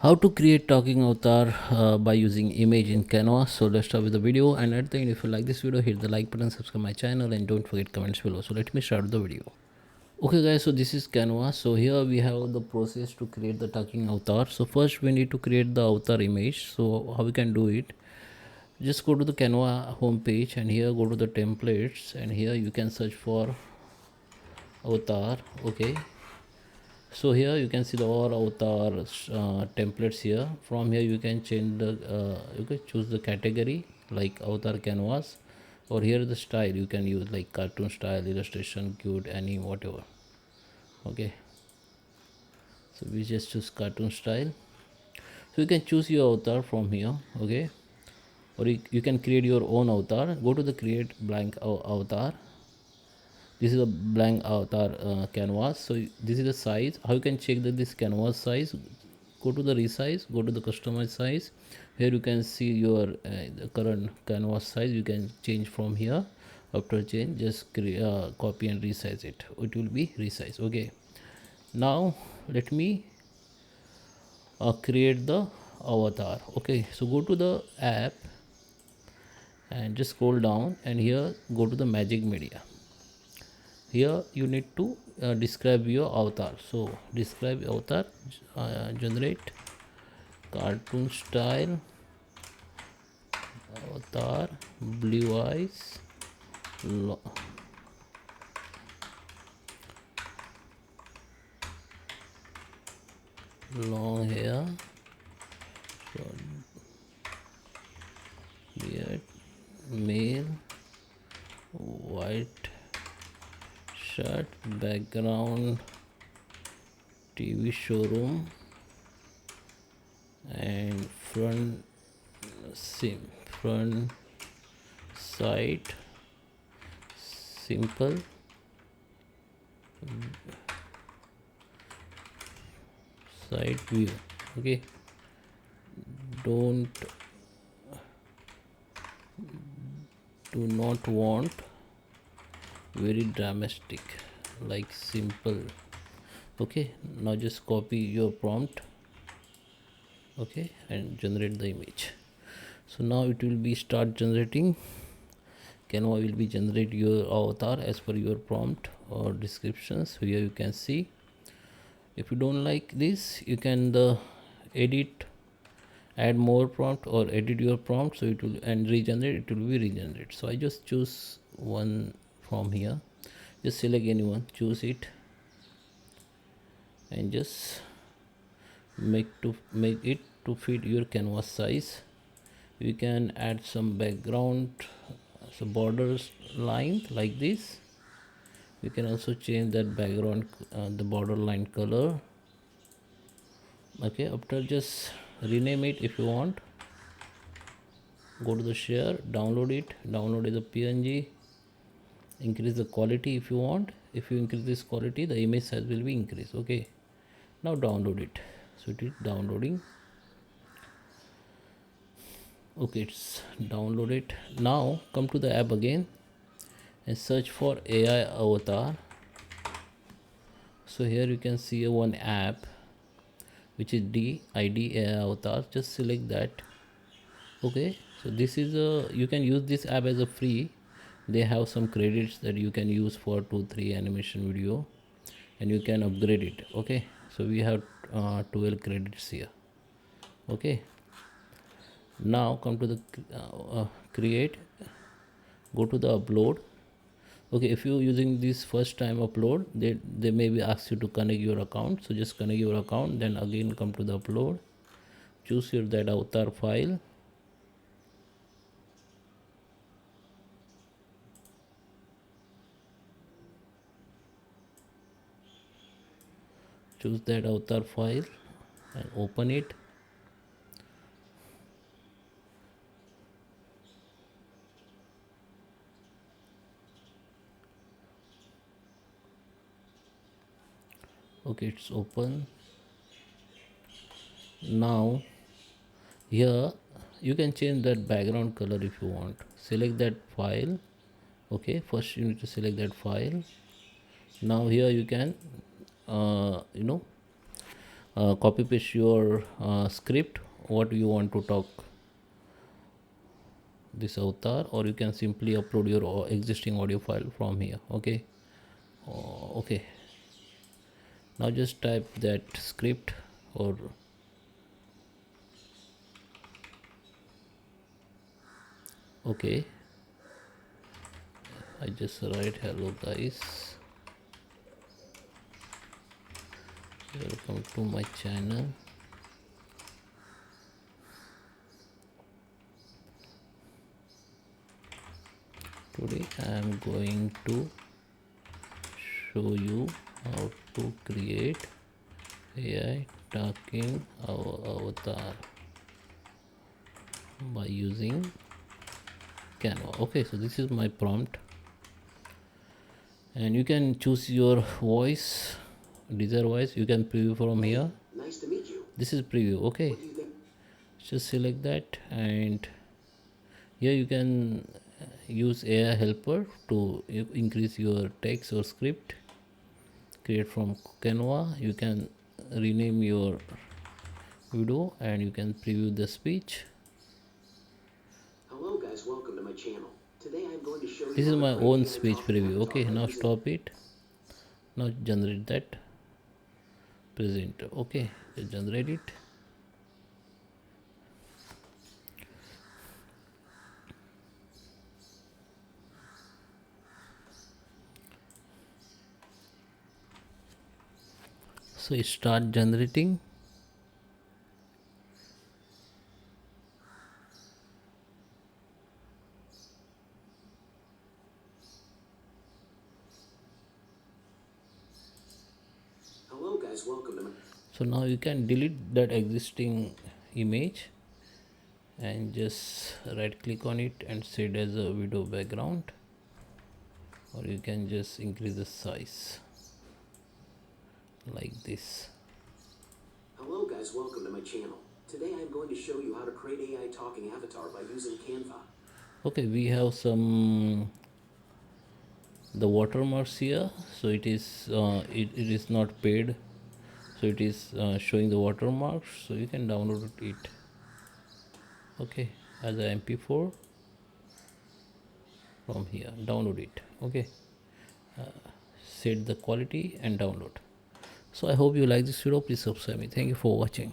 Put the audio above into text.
How to create talking avatar by using image in Canva. So let's start with the video, and at the end, if you like this video, hit the like button, subscribe my channel, and don't forget comments below. So let me start the video. Okay guys, so this is Canva. So here we have the process to create the talking avatar. So first we need to create the avatar image. So how we can do it? Just go to the Canva home page, and here go to the templates, and here you can search for avatar. Okay, so here you can see the all avatar templates here. From here you can change the you can choose the category like avatar canvas, or here the style you can use like cartoon style, illustration, cute, any whatever. Okay, so we just choose cartoon style. So you can choose your avatar from here. Okay, or you can create your own avatar. Go to the create blank avatar. This is a blank avatar canvas. So this is the size. How you can check that this canvas size? Go to the resize, go to the customize size. Here you can see your the current canvas size. You can change from here. After change, just copy and resize it. It will be resized. Okay, now let me create the avatar. Okay, so go to the app and just scroll down, and here go to the magic media. Here you need to describe your avatar. So describe avatar, generate cartoon style avatar, blue eyes, long hair, short beard, male, white shirt, background TV showroom, and front side simple, side view. Okay, don't do not want very dramatic, like simple. Okay, now just copy your prompt. Okay, and generate the image. So now it will be start generating. Canva will be generate your avatar as per your prompt or descriptions. So here you can see. If you don't like this, you can edit, add more prompt, or edit your prompt. So it will and regenerate. It will be regenerate. So I just choose one from here. Just select anyone, choose it, and just make it to fit your canvas size. You can add some background, so borders line like this. You can also change that background the border line color. Okay, after just rename it if you want. Go to the share, download it, download as a png, increase the quality if you want. If you increase this quality, the image size will be increased. Okay, now download it. So it is downloading. Okay, it's downloaded. Now come to the app again and search for AI avatar. So here you can see one app which is DID AI avatar. Just select that. Okay, so this is a, you can use this app as a free. They have some credits that you can use for 2-3 animation video, and you can upgrade it. Okay, so we have 12 credits here. Okay, now come to the create, go to the upload. Okay, if you're using this first time upload, they maybe ask you to connect your account. So just connect your account, then again come to the upload, choose your that avatar file, choose that avatar file and open it. Okay, it's open. Now here you can change that background color if you want. Select that file. Okay, first you need to select that file. Now here you can copy paste your script what you want to talk this avatar, or you can simply upload your existing audio file from here. Okay. Okay, now just type that script, or okay, I just write hello guys, welcome to my channel. Today I am going to show you how to create AI talking avatar by using Canva. Okay, so this is my prompt, and you can choose your voice, desired voice. You can preview from here. Nice to meet you. This is preview. Okay, What do you think? just select that, and here you can use AI helper to increase your text or script. Create from Canva. You can rename your video, and you can preview the speech. Hello guys, welcome to my channel. Today I'm going to show you This how is to my create own AI speech talking preview. avatar Okay, by now using stop it. Now generate that present. Okay, just generate it. So start generating. Hello guys, welcome to my So now you can delete that existing image and just right click on it and set as a video background, or you can just increase the size like this. Hello guys, welcome to my channel. Today I'm going to show you how to create AI talking avatar by using Canva. Okay, we have some the watermarks here, so it is not paid, so it is showing the watermarks, so you can download it. Okay, as a mp4 from here, download it. Okay, set the quality and download. So I hope you like this video. Please subscribe me. Thank you for watching.